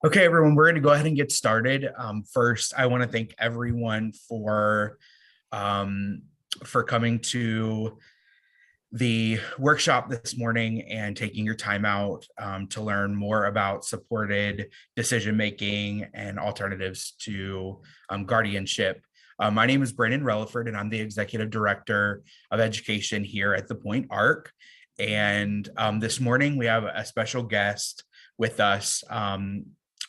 Okay, everyone, we're going to go ahead and get started. First, I want to thank everyone um, for coming to the workshop this morning and taking your time out to learn more about supported decision making and alternatives to guardianship. My name is Brandon Relaford, and I'm the Executive Director of Education here at the Point Arc. And this morning, we have a special guest with us.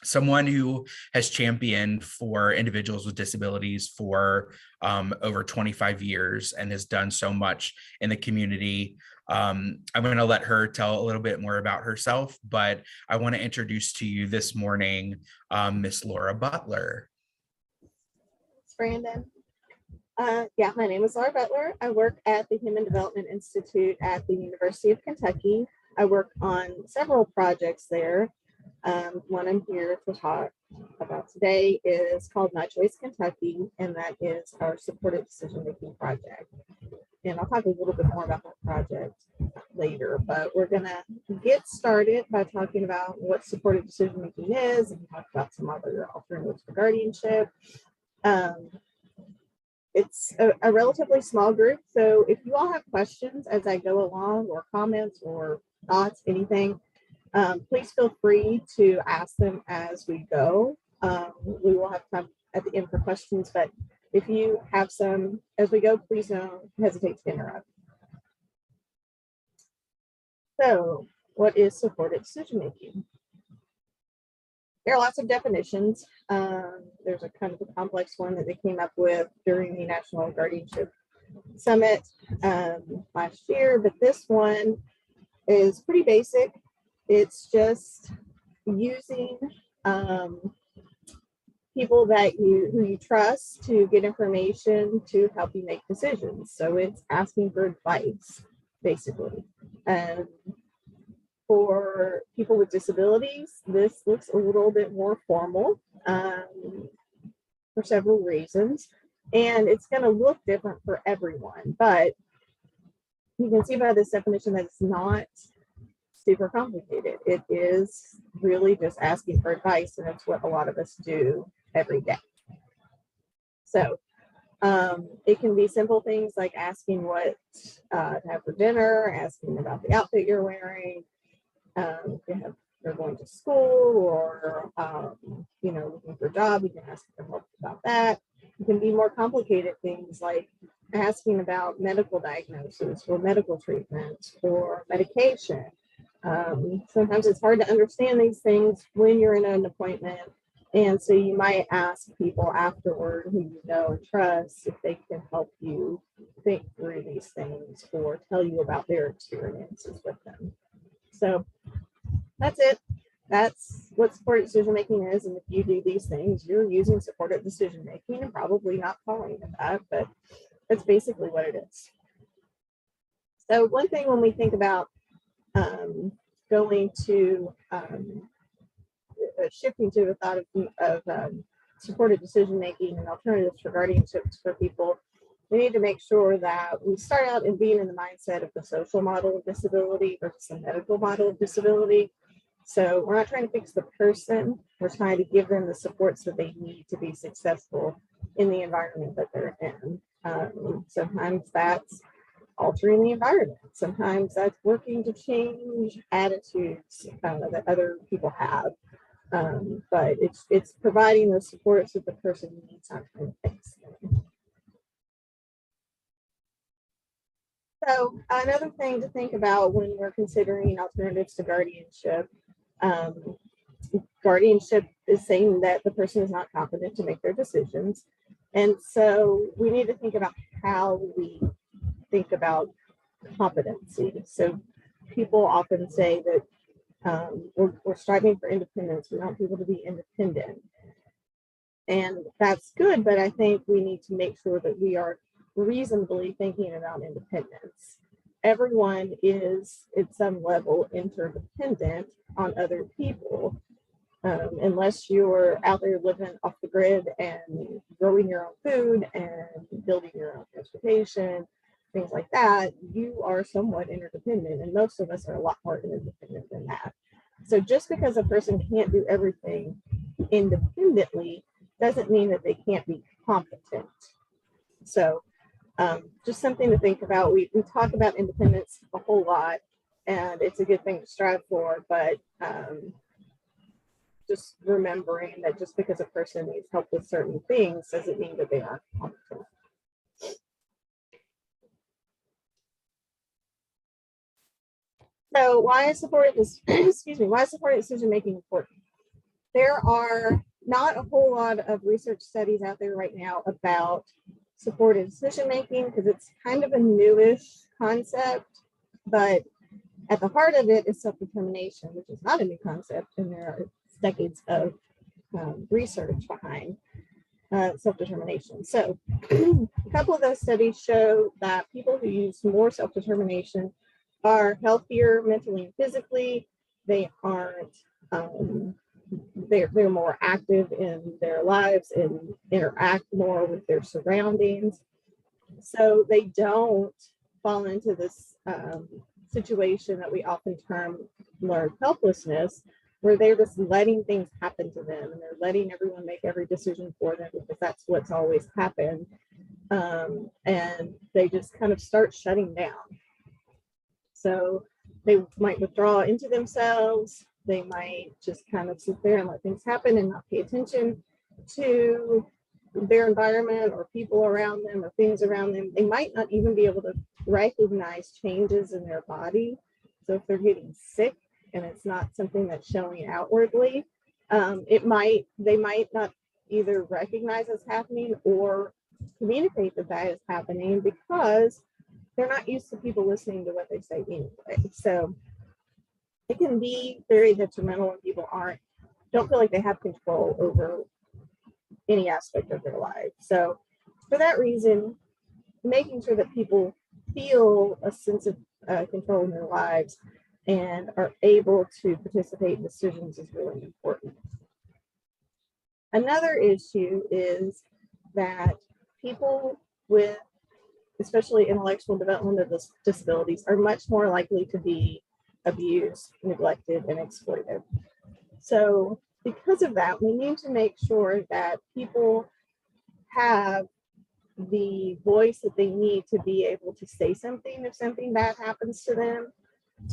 Someone who has championed for individuals with disabilities for over 25 years and has done so much in the community. I'm going to let her tell a little bit more about herself, but I want to introduce to you this morning Miss Laura Butler. Thanks, Brandon. Yeah, my name is Laura Butler. I work at the Human Development Institute at the University of Kentucky. I work on several projects there. One I'm here to talk about today is called My Choice Kentucky, and that is our supported decision-making project. And I'll talk a little bit more about that project later, but we're gonna get started by talking about what supported decision-making is and talk about some other alternatives for guardianship. It's a relatively small group, so if you all have questions as I go along or comments or thoughts, anything, please feel free to ask them as we go. We will have time at the end for questions, but if you have some as we go, please don't hesitate to interrupt. So, what is supported decision making? There are lots of definitions. There's a kind of a complex one that they came up with during the National Guardianship Summit last year, but this one is pretty basic. It's just using people who you trust to get information to help you make decisions. So it's asking for advice, basically. For people with disabilities, this looks a little bit more formal for several reasons. And it's going to look different for everyone. But you can see by this definition that it's not super complicated. It is really just asking for advice, and it's what a lot of us do every day. So it can be simple things like asking what to have for dinner, asking about the outfit you're wearing, you're going to school, or looking for a job. You can ask for help about that. It can be more complicated things like asking about medical diagnosis or medical treatment or medication. Sometimes it's hard to understand these things when you're in an appointment, and so you might ask people afterward who you know and trust if they can help you think through these things or tell you about their experiences with them. So that's it. That's what supported decision making is. And if you do these things, you're using supported decision making and probably not calling it that, but that's basically what it is. So one thing when we think about going to shifting to the thought of supported decision making and alternatives for guardianships for people, we need to make sure that we start out in being in the mindset of the social model of disability versus the medical model of disability. So we're not trying to fix the person, we're trying to give them the supports that they need to be successful in the environment that they're in. Sometimes that's altering the environment. Sometimes that's working to change attitudes that other people have. But it's providing the supports that the person needs on things. So another thing to think about when we're considering alternatives to guardianship, guardianship is saying that the person is not competent to make their decisions. And so we need to think about how we think about competency. So people often say that we're striving for independence. We want people to be independent. And that's good, but I think we need to make sure that we are reasonably thinking about independence. Everyone is at some level interdependent on other people, unless you're out there living off the grid and growing your own food and building your own transportation, things like that. You are somewhat interdependent, and most of us are a lot more interdependent than that. So just because a person can't do everything independently doesn't mean that they can't be competent. So just something to think about. We talk about independence a whole lot, and it's a good thing to strive for, but just remembering that just because a person needs help with certain things doesn't mean that they aren't competent. So why is supported this excuse me, why is supported decision making important? There are not a whole lot of research studies out there right now about supported decision making because it's kind of a newish concept, but at the heart of it is self-determination, which is not a new concept, and there are decades of research behind self-determination. So a couple of those studies show that people who use more self-determination are healthier mentally and physically. They aren't they're more active in their lives and interact more with their surroundings. So they don't fall into this situation that we often term learned helplessness, where they're just letting things happen to them and they're letting everyone make every decision for them because that's what's always happened. And they just kind of start shutting down. So they might withdraw into themselves. They might just kind of sit there and let things happen and not pay attention to their environment or people around them or things around them. They might not even be able to recognize changes in their body. So if they're getting sick and it's not something that's showing outwardly, they might not either recognize it's happening or communicate that that is happening because they're not used to people listening to what they say anyway. So it can be very detrimental when people don't feel like they have control over any aspect of their life. So for that reason, making sure that people feel a sense of control in their lives and are able to participate in decisions is really important. Another issue is that people with especially intellectual developmental disabilities are much more likely to be abused, neglected, and exploited. So because of that, we need to make sure that people have the voice that they need to be able to say something if something bad happens to them,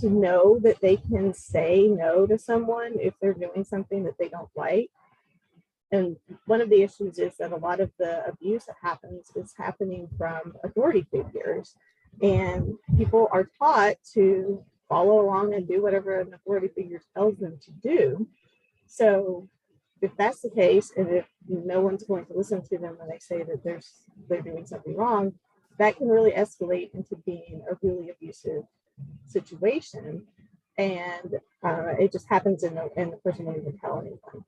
to know that they can say no to someone if they're doing something that they don't like. And one of the issues is that a lot of the abuse that happens is happening from authority figures, and people are taught to follow along and do whatever an authority figure tells them to do. So if that's the case, and if no one's going to listen to them when they say that they're doing something wrong, that can really escalate into being a really abusive situation. And it just happens and the person won't even tell anyone.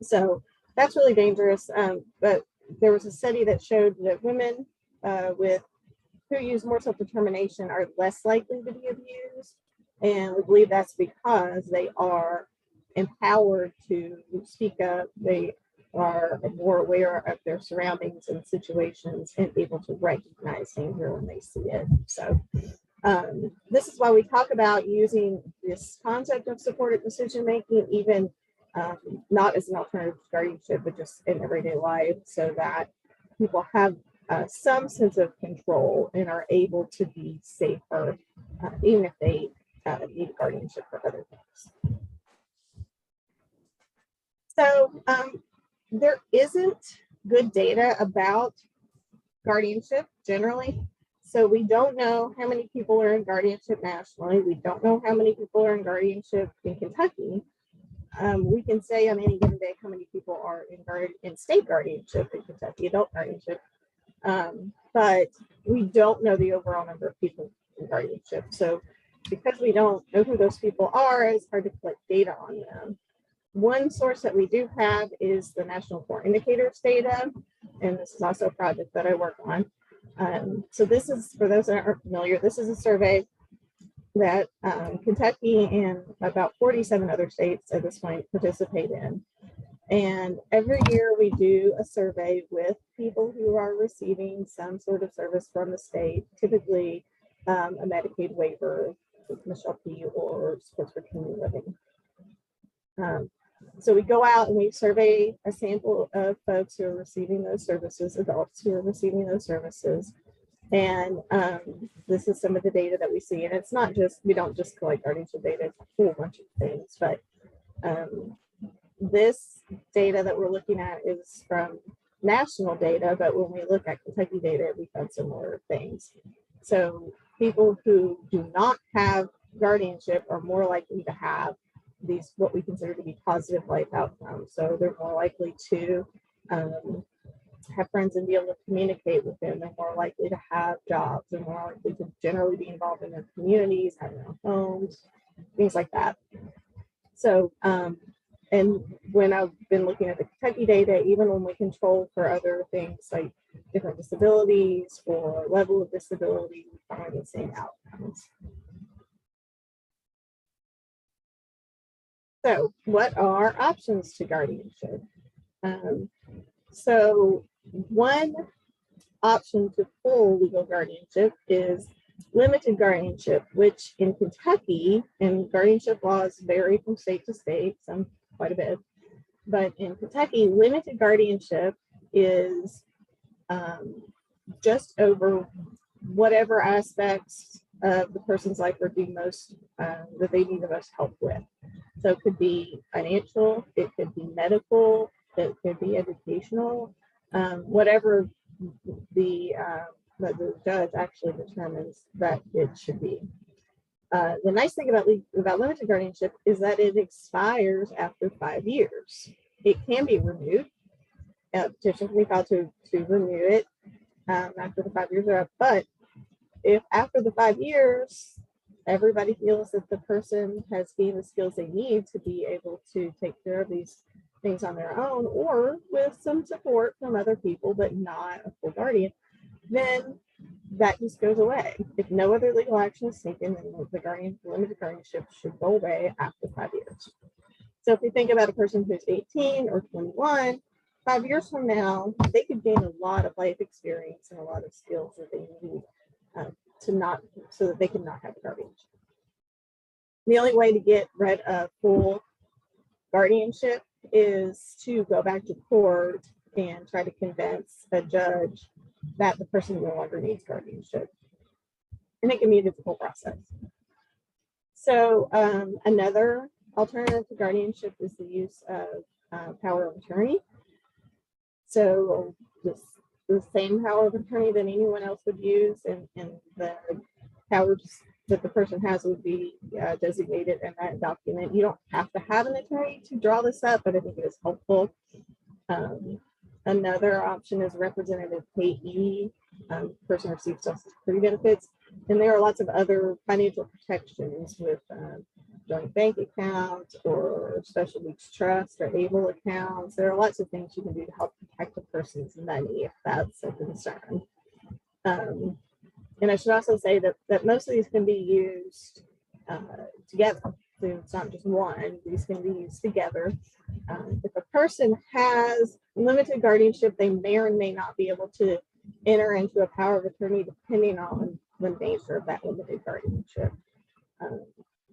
So that's really dangerous. But there was a study that showed that women who use more self-determination are less likely to be abused. And we believe that's because they are empowered to speak up. They are more aware of their surroundings and situations and able to recognize danger when they see it. So this is why we talk about using this concept of supported decision making, even not as an alternative to guardianship, but just in everyday life, so that people have some sense of control and are able to be safer, even if they need guardianship for other things. So there isn't good data about guardianship generally. So we don't know how many people are in guardianship nationally. We don't know how many people are in guardianship in Kentucky. We can say on any given day how many people are in state guardianship in Kentucky, adult guardianship, but we don't know the overall number of people in guardianship. So because we don't know who those people are, it's hard to collect data on them. One source that we do have is the National Core Indicators data, and this is also a project that I work on. So this is, for those that aren't familiar, this is a survey that Kentucky and about 47 other states at this point participate in. And every year we do a survey with people who are receiving some sort of service from the state, typically a Medicaid waiver with Michelle P. or Sports for Community Living. So we go out and we survey a sample of folks who are receiving those services, adults who are receiving those services. And this is some of the data that we see. And it's not just, we don't just collect guardianship data, it's a whole bunch of things. But this data that we're looking at is from national data, but when we look at Kentucky data, we found similar things. So people who do not have guardianship are more likely to have these, what we consider to be positive life outcomes. So they're more likely to have friends and be able to communicate with them. They're more likely to have jobs. They're more likely to generally be involved in their communities, have their own homes, things like that. So, and when I've been looking at the Kentucky data, even when we control for other things like different disabilities or level of disability, we find the same outcomes. So what are options to guardianship? So one option to full legal guardianship is limited guardianship, which in Kentucky, and guardianship laws vary from state to state, some quite a bit, but in Kentucky, limited guardianship is just over whatever aspects of the person's life are the most, that they need the most help with. So it could be financial, it could be medical, it could be educational, whatever the judge actually determines that it should be. The nice thing about limited guardianship is that it expires after 5 years. It can be renewed. A petition can be filed to renew it after the 5 years are up. But if after the 5 years, everybody feels that the person has gained the skills they need to be able to take care of these things on their own, or with some support from other people, but not a full guardian, then that just goes away. If no other legal action is taken, then the limited guardianship should go away after 5 years. So if we think about a person who's 18 or 21, 5 years from now, they could gain a lot of life experience and a lot of skills that they need so that they can not have a guardianship. The only way to get rid of full guardianship is to go back to court and try to convince a judge that the person no longer needs guardianship. And it can be a difficult process. So another alternative to guardianship is the use of power of attorney. So the same power of attorney that anyone else would use, and the powers that the person has would be designated in that document. You don't have to have an attorney to draw this up, but I think it is helpful. Another option is representative payee. Person receives Social Security benefits, and there are lots of other financial protections with joint bank accounts or special needs trust or ABLE accounts. There are lots of things you can do to help protect a person's money if that's a concern. And I should also say that most of these can be used together. So it's not just one, these can be used together. If a person has limited guardianship, they may or may not be able to enter into a power of attorney depending on the nature of that limited guardianship.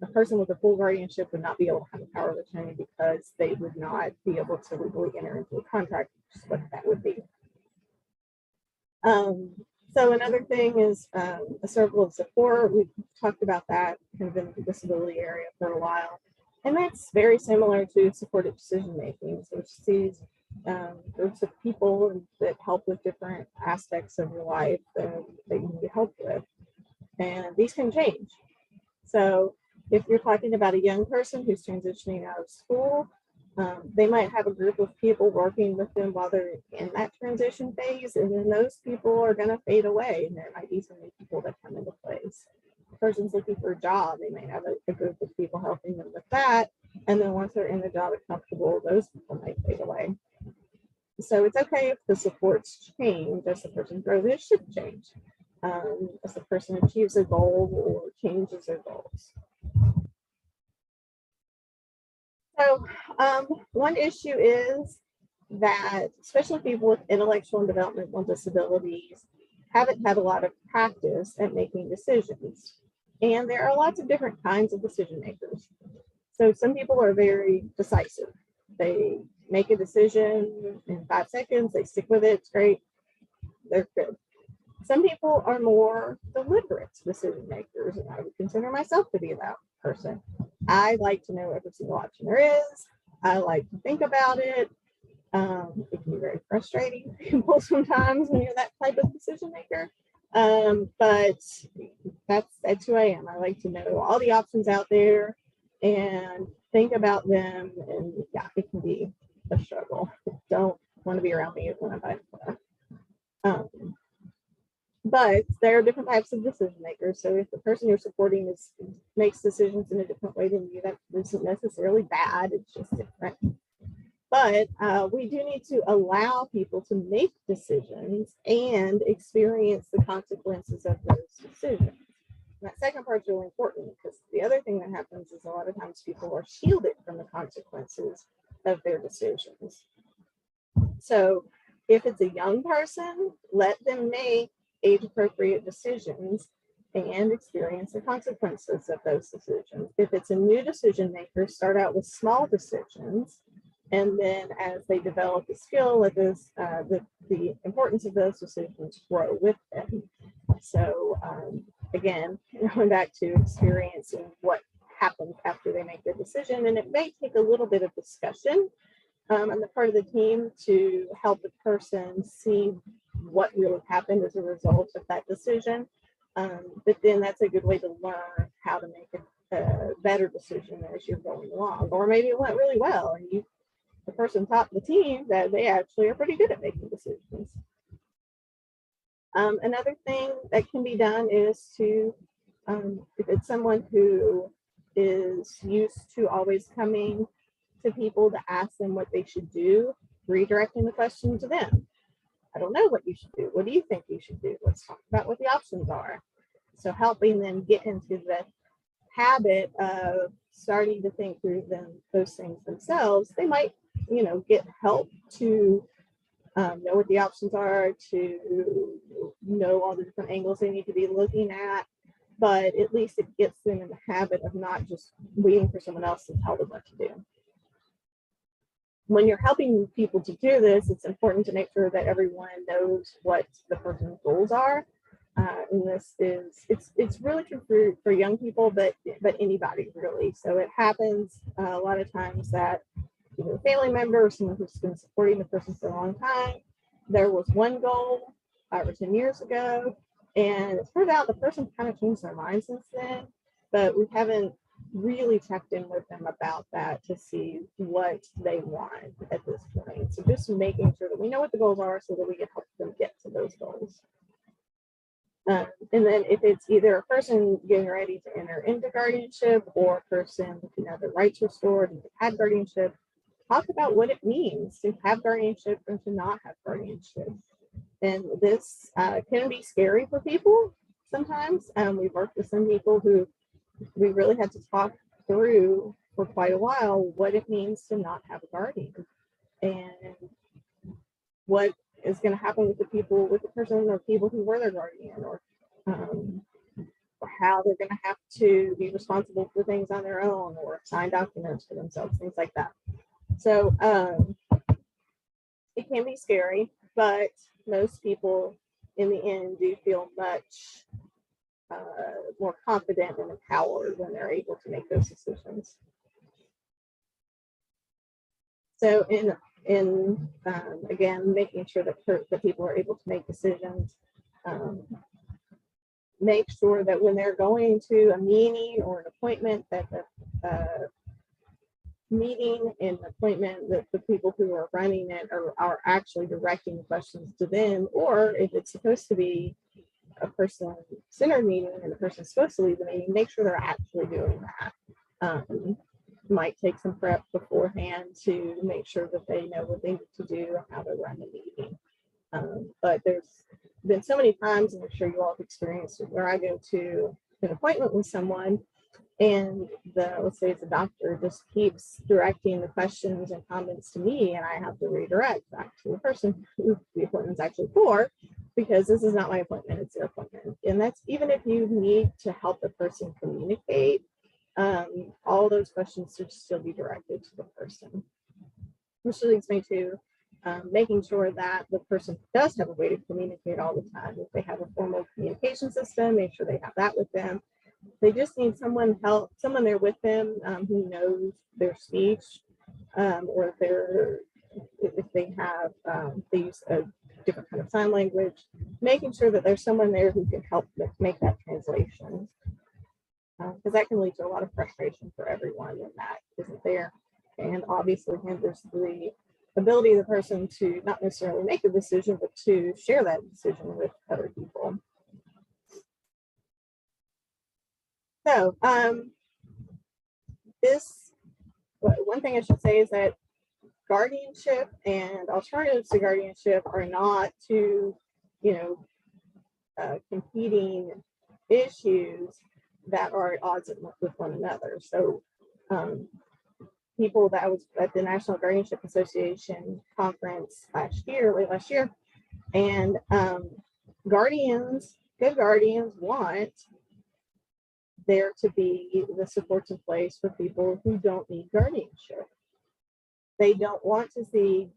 A person with a full guardianship would not be able to have a power of attorney because they would not be able to legally enter into a contract, which is what that would be. So another thing is a circle of support. We've talked about that kind of in the disability area for a while. And that's very similar to supported decision making. So it sees groups of people that help with different aspects of your life that you need help with. And these can change. So if you're talking about a young person who's transitioning out of school, they might have a group of people working with them while they're in that transition phase, and then those people are going to fade away, and there might be some new people that come into place. The person's looking for a job, they might have a group of people helping them with that, and then once they're in the job and comfortable, those people might fade away. So it's okay if the supports change as the person grows. It should change as the person achieves a goal or changes their goals. So one issue is that especially people with intellectual and developmental disabilities haven't had a lot of practice at making decisions. And there are lots of different kinds of decision makers. So some people are very decisive. They make a decision in 5 seconds, they stick with it, it's great, they're good. Some people are more deliberate decision makers, and I would consider myself to be that person. I like to know every single option there is. I like to think about it. It can be very frustrating for people sometimes when you're that type of decision maker. But that's who I am. I like to know all the options out there and think about them. And yeah, it can be a struggle. Don't want to be around me when I'm buying a car. But there are different types of decision makers. So if the person you're supporting makes decisions in a different way than you, that isn't necessarily bad. It's just different. But we do need to allow people to make decisions and experience the consequences of those decisions. And that second part is really important, because the other thing that happens is a lot of times people are shielded from the consequences of their decisions. So if it's a young person, let them make age appropriate decisions and experience the consequences of those decisions. If it's a new decision maker, start out with small decisions, and then as they develop the skill, let this, the importance of those decisions grow with them. So again, going back to experiencing what happens after they make their decision, and it may take a little bit of discussion on the part of the team to help the person see what really happened as a result of that decision. But then that's a good way to learn how to make a better decision as you're going along. Or maybe it went really well and the person taught the team that they actually are pretty good at making decisions. Another thing that can be done is to, if it's someone who is used to always coming to people to ask them what they should do, redirecting the question to them. I don't know what you should do. What do you think you should do? Let's talk about what the options are. So helping them get into the habit of starting to think through those things themselves. They might, get help to know what the options are, to know all the different angles they need to be looking at, but at least it gets them in the habit of not just waiting for someone else to tell them what to do. When you're helping people to do this, it's important to make sure that everyone knows what the person's goals are. And this is, it's really true for young people, but anybody really. So it happens a lot of times that either a family member or someone who's been supporting the person for a long time, there was one goal 5 or 10 years ago, and it turns out the person kind of changed their mind since then, but we haven't really checked in with them about that to see what they want at this point. So just making sure that we know what the goals are so that we can help them get to those goals. And then if it's either a person getting ready to enter into guardianship or a person who can have their rights restored and have guardianship, talk about what it means to have guardianship and to not have guardianship. And this can be scary for people sometimes. We've worked with some people who we really had to talk through for quite a while what it means to not have a guardian and what is going to happen with the person or people who were their guardian, or how they're going to have to be responsible for things on their own or sign documents for themselves, things like that. So it can be scary, but most people in the end do feel much more confident and empowered when they're able to make those decisions. So again, making sure that people are able to make decisions, make sure that when they're going to a meeting or an appointment, that the meeting and appointment, that the people who are running it are actually directing questions to them, or if it's supposed to be a person-centered meeting and the person's supposed to lead the meeting, make sure they're actually doing that. Might take some prep beforehand to make sure that they know what they need to do and how to run the meeting. But there's been so many times, and I'm sure you all have experienced it, where I go to an appointment with someone and let's say it's a doctor, just keeps directing the questions and comments to me, and I have to redirect back to the person who the appointment's actually for, because this is not my appointment, it's their appointment. And that's even if you need to help the person communicate, all those questions should still be directed to the person. Which leads me to making sure that the person does have a way to communicate all the time. If they have a formal communication system, make sure they have that with them. They just need someone there with them who knows their speech, or if they have they use a different kind of sign language, making sure that there's someone there who can help make that translation, because that can lead to a lot of frustration for everyone when that isn't there. And obviously there's the ability of the person to not necessarily make a decision, but to share that decision with other people. So one thing I should say is that guardianship and alternatives to guardianship are not two, competing issues that are at odds with one another. So people that was at the National Guardianship Association conference late last year, and good guardians want there to be the supports in place for people who don't need guardianship. They don't want to see,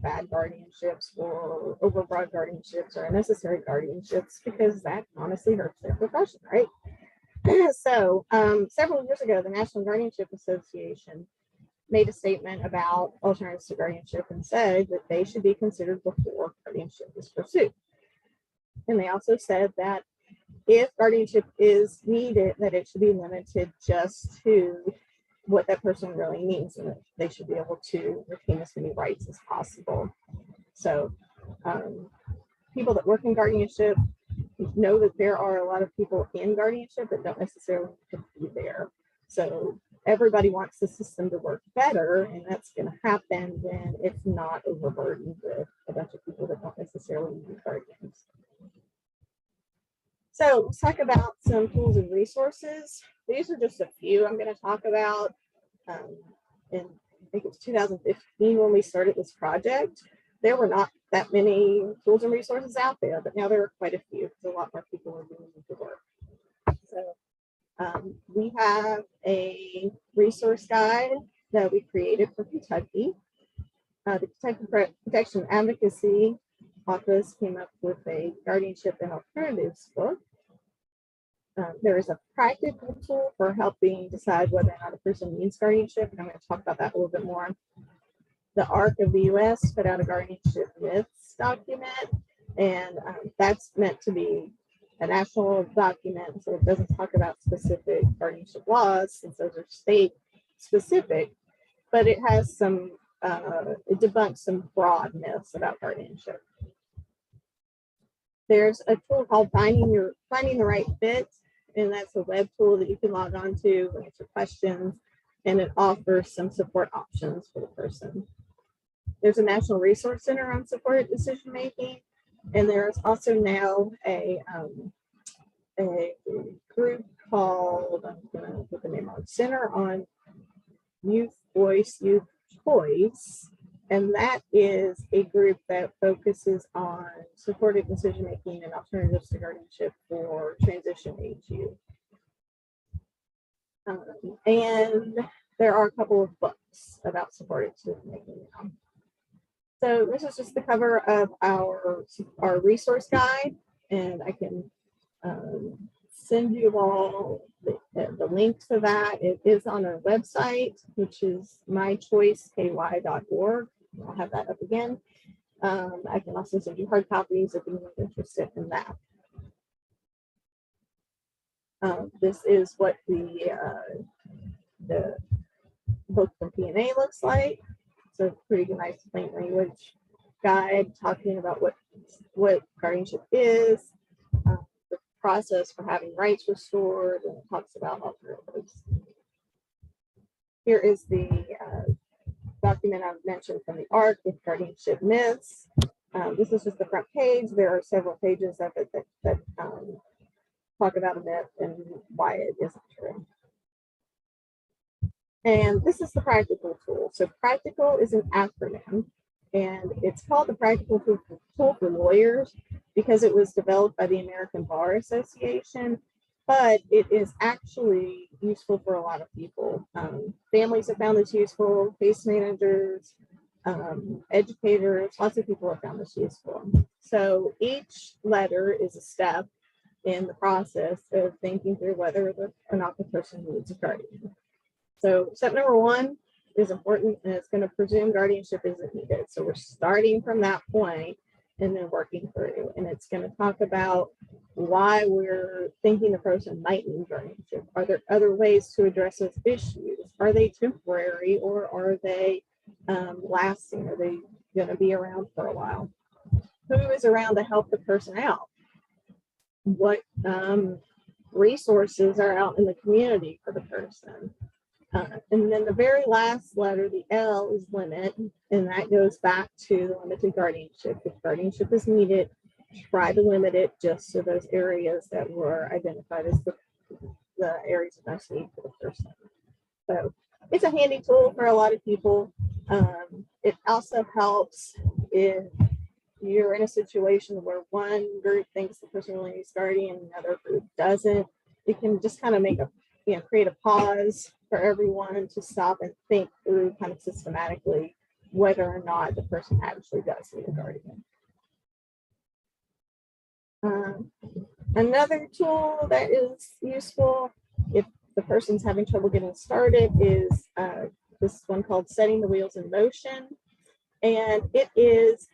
bad guardianships or overbroad guardianships or unnecessary guardianships, because that honestly hurts their profession, right? So several years ago, the National Guardianship Association made a statement about alternatives to guardianship and said that they should be considered before guardianship is pursued. And they also said that if guardianship is needed, that it should be limited just to what that person really needs, and that they should be able to retain as many rights as possible. So people that work in guardianship know that there are a lot of people in guardianship that don't necessarily need to be there. So everybody wants the system to work better, and that's going to happen when it's not overburdened with a bunch of people that don't necessarily need guardians. So let's talk about some tools and resources. These are just a few I'm going to talk about. And I think it was 2015 when we started this project. There were not that many tools and resources out there, but now there are quite a few because a lot more people are doing the work. So we have a resource guide that we created for Kentucky. The Kentucky Protection Advocacy Office came up with a guardianship and alternatives book. There is a practical tool for helping decide whether or not a person needs guardianship, and I'm going to talk about that a little bit more. The ARC of the US put out a guardianship myths document, and that's meant to be a national document, so it doesn't talk about specific guardianship laws since those are state specific, but it has some, it debunks some broad myths about guardianship. There's a tool called Finding the Right Fit, and that's a web tool that you can log on to, answer questions, and it offers some support options for the person. There's a National Resource Center on supported decision making, and there's also now a group called, I'm going to put the name on, Center on Youth Voice, Youth Choice. And that is a group that focuses on supported decision making and alternatives to guardianship for transition age youth. And there are a couple of books about supported decision making now. So this is just the cover of our resource guide, and I can send you all the link to that. It is on our website, which is mychoiceky.org. I'll have that up again. I can also send you hard copies if anyone's interested in that. This is what the book from P&A looks like. So pretty nice plain language guide talking about what guardianship is, the process for having rights restored, and it talks about alternatives. Here is the document I've mentioned from the ARC with guardianship myths. This is just the front page. There are several pages of it that talk about a myth and why it isn't true. And this is the practical tool. So practical is an acronym. And it's called the Practical Tool for Lawyers because it was developed by the American Bar Association, but it is actually useful for a lot of people. Families have found this useful, case managers, educators, lots of people have found this useful. So each letter is a step in the process of thinking through whether or not the person needs a guardian. So step number one is important, and it's going to presume guardianship isn't needed. So we're starting from that point and then working through, and it's going to talk about why we're thinking the person might need guardianship. Are there other ways to address those issues? Are they temporary or are they lasting? Are they going to be around for a while? Who is around to help the person out? What resources are out in the community for the person? And then the very last letter, the L, is limit, and that goes back to limited guardianship. If guardianship is needed, try to limit it just to those areas that were identified as the areas of most need for the person. So it's a handy tool for a lot of people. It also helps if you're in a situation where one group thinks the person really needs guardian and another group doesn't. It can just kind of create a pause for everyone to stop and think through kind of systematically whether or not the person actually does need a guardian. Another tool that is useful if the person's having trouble getting started is this one called Setting the Wheels in Motion. And it is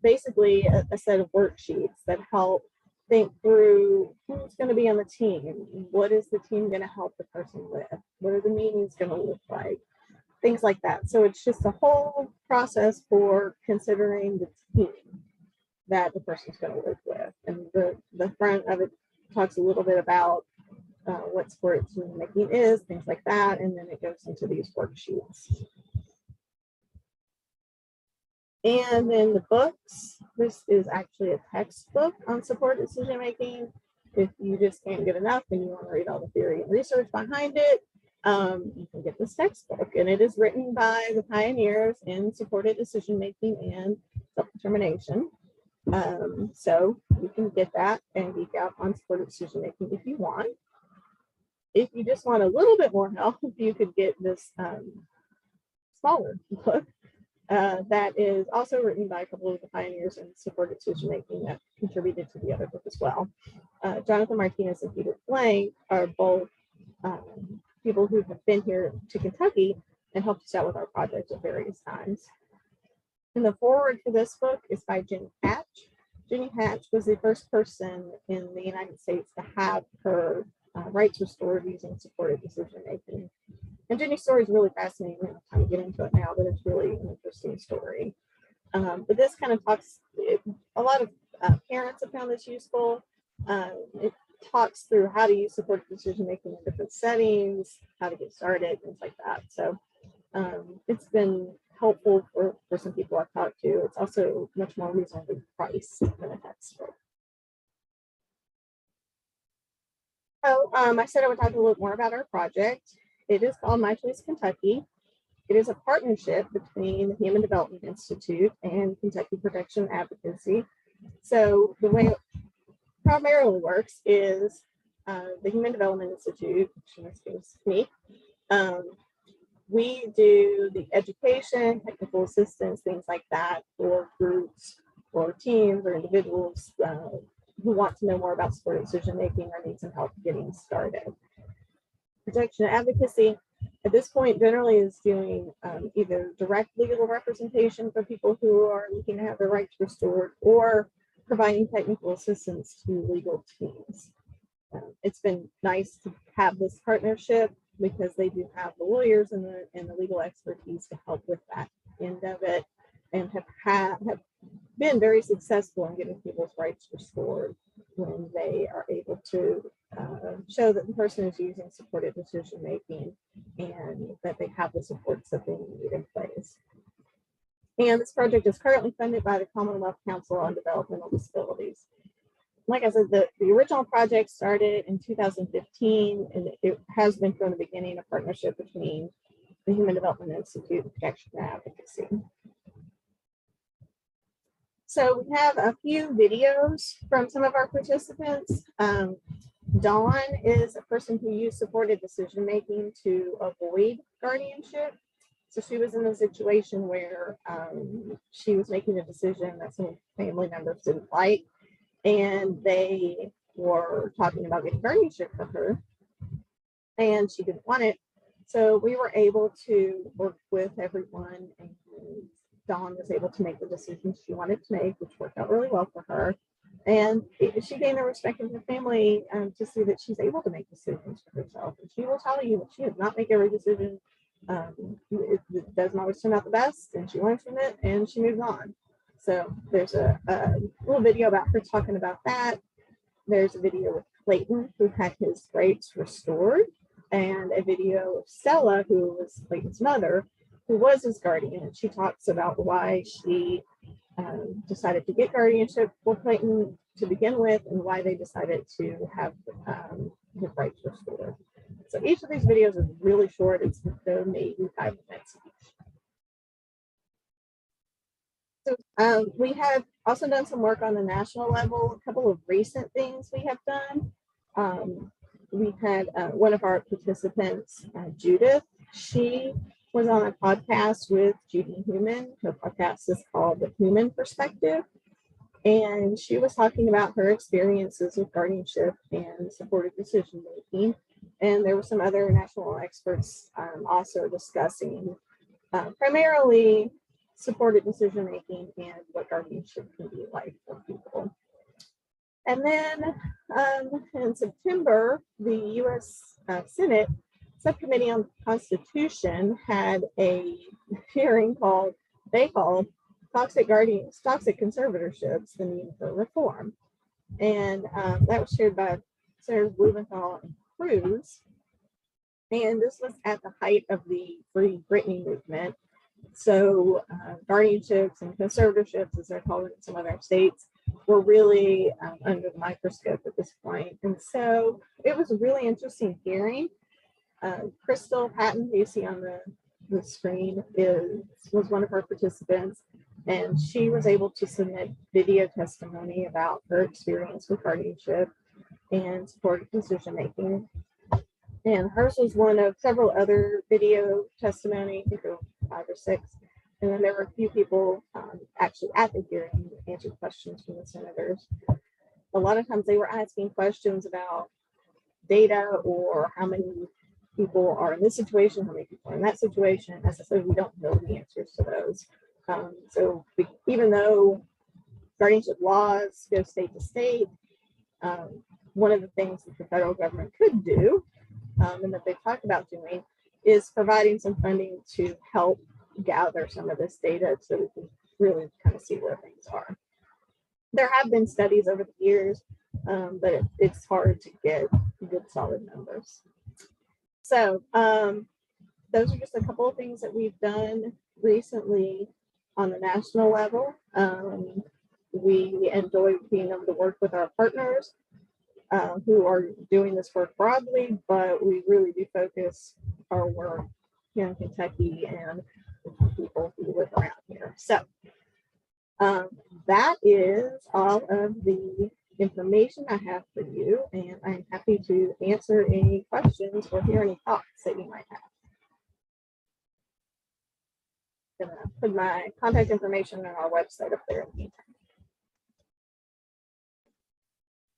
basically a set of worksheets that help think through who's going to be on the team. What is the team going to help the person with? What are the meetings going to look like? Things like that. So it's just a whole process for considering the team that the person's going to work with. And the front of it talks a little bit about what support decision making is, things like that. And then it goes into these worksheets. And then the books, this is actually a textbook on support decision making. If you just can't get enough and you want to read all the theory and research behind it, you can get this textbook. And it is written by the pioneers in supported decision making and self-determination. So you can get that and geek out on supported decision making if you want. If you just want a little bit more help, you could get this smaller book. That is also written by a couple of the pioneers in supported decision making that contributed to the other book as well. Jonathan Martinez and Peter Blank are both people who have been here to Kentucky and helped us out with our project at various times. And the foreword for this book is by Jenny Hatch. Jenny Hatch was the first person in the United States to have her rights restored using supported decision making. And Jenny's story is really fascinating. We don't have time to get into it now, but it's really an interesting story. But this kind of talks, a lot of parents have found this useful. It talks through how to use supported decision making in different settings, how to get started, things like that. So it's been helpful for some people I've talked to. It's also much more reasonably priced than a textbook. So I said I would talk a little more about our project. It is called My Choice Kentucky. It is a partnership between the Human Development Institute and Kentucky Protection Advocacy. So the way it primarily works is the Human Development Institute, which in this case me, we do the education, technical assistance, things like that for groups or teams or individuals who want to know more about supported decision making or need some help getting started. Protection advocacy at this point generally is doing either direct legal representation for people who are looking to have their rights restored or providing technical assistance to legal teams. It's been nice to have this partnership because they do have the lawyers and the legal expertise to help with that end of it, and have been very successful in getting people's rights restored when they are able to show that the person is using supported decision making and that they have the supports that they need in place. And this project is currently funded by the Commonwealth Council on Developmental Disabilities. Like I said, the original project started in 2015, and it has been from the beginning a partnership between the Human Development Institute Protection and Advocacy. So we have a few videos from some of our participants. Dawn is a person who used supported decision making to avoid guardianship. So she was in a situation where she was making a decision that some family members didn't like, and they were talking about getting guardianship for her, and she didn't want it. So we were able to work with everyone, and Dawn was able to make the decision she wanted to make, which worked out really well for her. And she gained the respect of her family to see that she's able to make decisions for herself. And she will tell you that she does not make every decision. It doesn't always turn out the best, and she learns from it and she moves on. So there's a little video about her talking about that. There's a video with Clayton, who had his rights restored, and a video of Stella, who was Clayton's mother, who was his guardian. And she talks about why she decided to get guardianship for Clayton to begin with, and why they decided to have his rights restored. So each of these videos is really short. It's they're maybe 5 minutes each. So we have also done some work on the national level. A couple of recent things we have done. We had one of our participants, Judith. She was on a podcast with Judy Human. Her podcast is called The Human Perspective. And she was talking about her experiences with guardianship and supported decision making. And there were some other national experts also discussing primarily supported decision making and what guardianship can be like for people. And then in September, the U.S. Senate Subcommittee on Constitution had a hearing called Toxic Conservatorships, the Need for Reform. And that was chaired by Senator Blumenthal and Cruz. And this was at the height of the Free Britney movement. So guardianships and conservatorships, as they're called in some other states, were really under the microscope at this point. And so it was a really interesting hearing. Crystal Patton, who you see on the screen, was one of our participants, and she was able to submit video testimony about her experience with guardianship and supported decision making. And hers was one of several other video testimony, I think there were 5 or 6. And then there were a few people actually at the hearing who answered questions from the senators. A lot of times they were asking questions about data or how many people are in this situation, how many people are in that situation. As I said, we don't know the answers to those. So even though guardianship laws go state to state, one of the things that the federal government could do, and that they talk about doing, is providing some funding to help gather some of this data so we can really kind of see where things are. There have been studies over the years, but it's hard to get good solid numbers. So those are just a couple of things that we've done recently on the national level. We enjoy being able to work with our partners who are doing this work broadly, but we really do focus our work here in Kentucky and with people who live around here. So that is all of the information I have for you, and I'm happy to answer any questions or hear any thoughts that you might have. I'm gonna put my contact information on our website up there in the meantime.